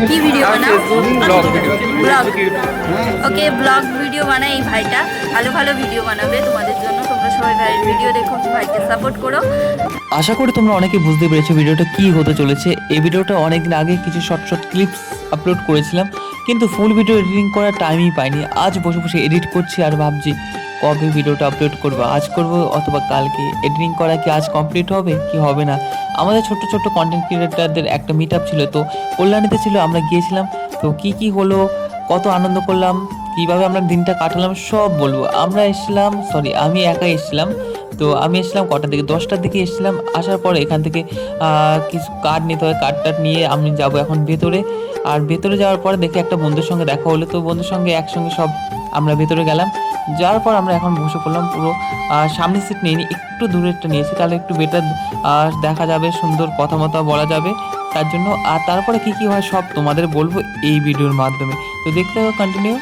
কি ভিডিও বানাও? ব্লগ। ওকে, blog video বানায় এই ভাইটা। ভালো ভালো ভিডিও বানাবে তোমাদের জন্য। তোমরা সবাই ভাইয়ের ভিডিও দেখো, ভাইকে সাপোর্ট করো। আশা করি তোমরা অনেকে বুঝতে পেরেছো ভিডিওটা কি হতে চলেছে। এই ভিডিওটা অনেকদিন আগে কিছু শর্ট ক্লিপস আপলোড করেছিলাম, কিন্তু ফুল ভিডিও এডিটিং করার টাইমই পাইনি। আজ বসে বসে এডিট করছি আর ভাবছি কবে ভিডিওটা আপলোড করবো, আজ করব অথবা কালকে। এডিটিং করা কি আজ কমপ্লিট হবে কি হবে না। আমাদের ছোট্ট ছোট্ট কন্টেন্ট ক্রিয়েটারদের একটা মিট আপ ছিল, তো কল্যাণীতে ছিল, আমরা গিয়েছিলাম। তো কি হলো, কত আনন্দ করলাম, কীভাবে আমরা দিনটা কাটালাম সব বলবো। আমি একাই এসেছিলাম। তো আমি এসেছিলাম কটার দিকে, 10টার দিকে এসেছিলাম। আসার পরে এখান থেকে কিছু কার্ড নিতে হয়, কার্ডটা নিয়ে আমি যাব এখন ভেতরে। আর ভেতরে যাওয়ার পরে দেখি একটা বন্ধুর সঙ্গে দেখা হলো, তো বন্ধুর সঙ্গে একসঙ্গে সব আমরা ভেতরে গেলাম। যাওয়ার পর আমরা এখন বসে পড়লাম। পুরো সামনের সিট নিয়ে একটু দূরেরটা নিয়েছি, তাহলে একটু বেটার দেখা যাবে, সুন্দর কথা মতো বলা যাবে তার জন্য। আর তারপরে কি হয় সব তোমাদের বলবো এই ভিডিওর মাধ্যমে, তো দেখতে হবে কন্টিনিউ।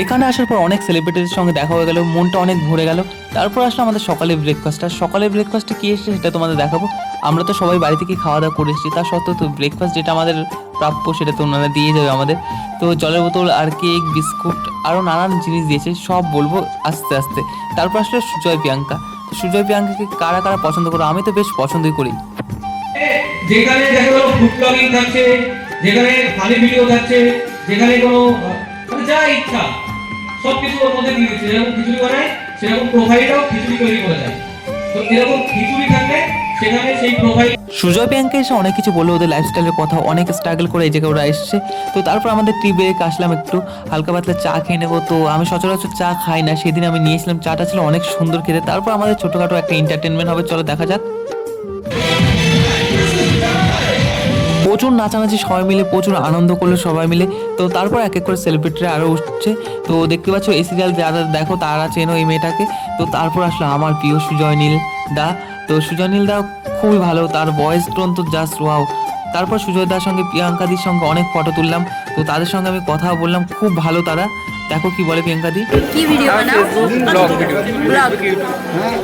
এখানে আসার পর অনেক সেলিব্রিটিদের সঙ্গে দেখা হয়ে গেল, মনটা অনেক ভরে গেল। তারপর আসলে আমাদের সকালের ব্রেকফাস্টে কী এসেছে সেটা তোমাদের দেখাবো। আমরা তো সবাই বাড়ি থেকে খাওয়া দাওয়া করে এসেছি, তা সত্ত্বেও তো ব্রেকফাস্ট যেটা আমাদের প্রাপ্য সেটা তো ওনারা দিয়ে যাবে আমাদের। তো জলের বোতল আর কেক, বিস্কুট আরও নানান জিনিস দিয়েছে, সব বলবো আস্তে আস্তে। তারপর আসলে সুজয় প্রিয়াঙ্কাকে কারা কারা পছন্দ করো? আমি তো বেশ পছন্দই করি। যেখানে দেখা গেল ফুড ব্লগিং থাকছে, যেখানে ফানি ভিডিও থাকছে, যেখানে কোনো যা ইচ্ছা সবকিছু ওর মধ্যে দিয়ে দিচ্ছে। যেরকম খিচুড়ি বানায় সেরকম প্রোফাইলটাও খিচুড়ি তৈরি করে দেয়। তো এরকম খিচুড়ি থাকলে সেখানে সেই প্রোফাইল। সুজয় প্রিয়াঙ্কা এসে অনেক কিছু বললো, ওদের লাইফস্টাইলের কথা, অনেক স্ট্রাগল করে এই জায়গায় ওরা এসছে। তো তারপর আমাদের টি ব্রেক আসলাম, একটু হালকা পাতলা চা খেয়ে নেবো। তো আমি সচরাচর চা খাই না, সেদিন আমি নিয়েছিলাম, চাটা ছিল অনেক সুন্দর খেতে। তারপর আমাদের ছোটোখাটো একটা এন্টারটেনমেন্ট হবে, চলো দেখা যাক। প্রচুর নাচানাচি সবাই মিলে, প্রচুর আনন্দ করলো সবাই মিলে। তো তারপর এক এক করে সেলিব্রিটিরা আরও উঠছে। তো দেখতে পাচ্ছ এই সিরিয়াল যারা দেখো তারা চেনো এই মেয়েটাকে। তো তারপর আসলো আমার প্রিয় সুজয় নীল দা। তো সুজয় নীল দা খুবই ভালো, তার ভয়েস টোন তো জাস্ট ওয়াও। তারপর সুজয় দার সঙ্গে প্রিয়াঙ্কাদির সঙ্গে অনেক ফটো তুললাম, তো তাদের সঙ্গে আমি কথা বললাম, খুব ভালো তারা। দেখো কি বলে প্রিয়াঙ্কাদি। কি ভিডিও বানাও? ব্লগ।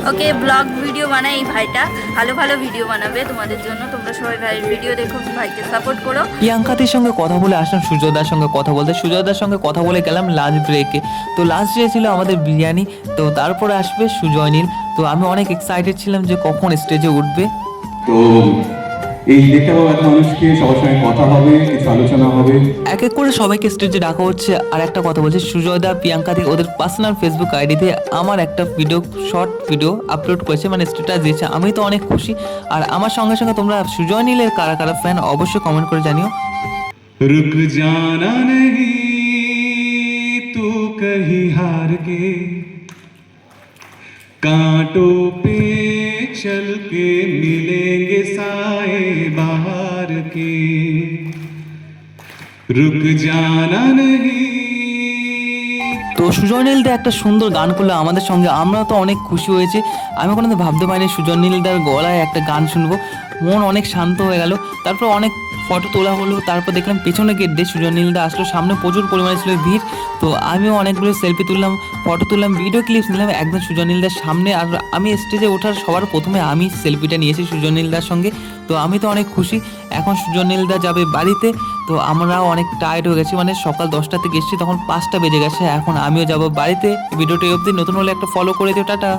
ওকে, ব্লগ ভিডিও বানায় এই ভাইটা। ভালো ভালো ভিডিও বানাবে তোমাদের জন্য। তোমরা সবাই ভাইয়ের ভিডিও দেখো, ভাইকে সাপোর্ট করো। প্রিয়াঙ্কাদির সঙ্গে কথা বলে আসলাম সুজয়দার সঙ্গে কথা বলতে। সুজয়দার সঙ্গে কথা বলে গেলাম লাঞ্চ ব্রেকে। তো লাঞ্চ ব্রেক ছিল আমাদের বিরিয়ানি। তো তারপরে আসবে সুজয় নীল। তো আমি অনেক এক্সাইটেড ছিলাম যে কখন স্টেজে উঠবে। তো এই দেখতে পাবো একটা মানুষকে, সবার সঙ্গে কথা হবে, কিছু আলোচনা হবে। এক এক করে সবাইকে স্টেজে ডাকা হচ্ছে। আর একটা কথা বলছি, সুজয়দা প্রিয়াঙ্কাদি ওদের পার্সোনাল ফেসবুক আইডিতে আমার একটা শর্ট ভিডিও আপলোড করেছে, মানে স্ট্যাটাস দিয়েছে। আমি তো অনেক খুশি। আর আমার সঙ্গে সঙ্গে তোমরা সুজয় নীলের কারা কারা ফ্যান অবশ্যই কমেন্ট করে জানিও। रुक जाना नहीं तू कहीं हार के, कांटों पे चल के मिलेंगे साए बाहर के, रुक जाना नहीं। তো সুজয় নীলদা একটা সুন্দর গান করলো আমাদের সঙ্গে, আমরা তো অনেক খুশি হয়েছি। আমি কোনোদিন ভাবতে পারিনি সুজয় নীলদার গলায় একটা গান শুনবো, মন অনেক শান্ত হয়ে গেল। তারপর অনেক ফটো তোলা হলো। তারপর দেখলাম পেছনে গেট দিয়ে সুজয় নীলদা আসলো, সামনে প্রচুর পরিমাণে ছিল ভিড়। তো আমিও অনেকগুলো সেলফি তুললাম, ফটো তুললাম, ভিডিও ক্লিপস নিলাম একদম সুজয় নীলদার সামনে। আর আমি স্টেজে ওঠার সবার প্রথমে আমি সেলফিটা নিয়েছি সুজয় নীলদার সঙ্গে। তো আমি তো অনেক খুশি। এখন সুজয় নীলদা যাবে বাড়িতে। তো আমরাও অনেক টায়ার্ড হয়ে গেছি, মানে সকাল 10টা থেকে এসেছি, তখন 5টা বেজে গেছে। এখন আমিও যাব বাড়িতে। ভিডিওটি অবধি, নতুন হলে একটা ফলো করে দিও, টাটা।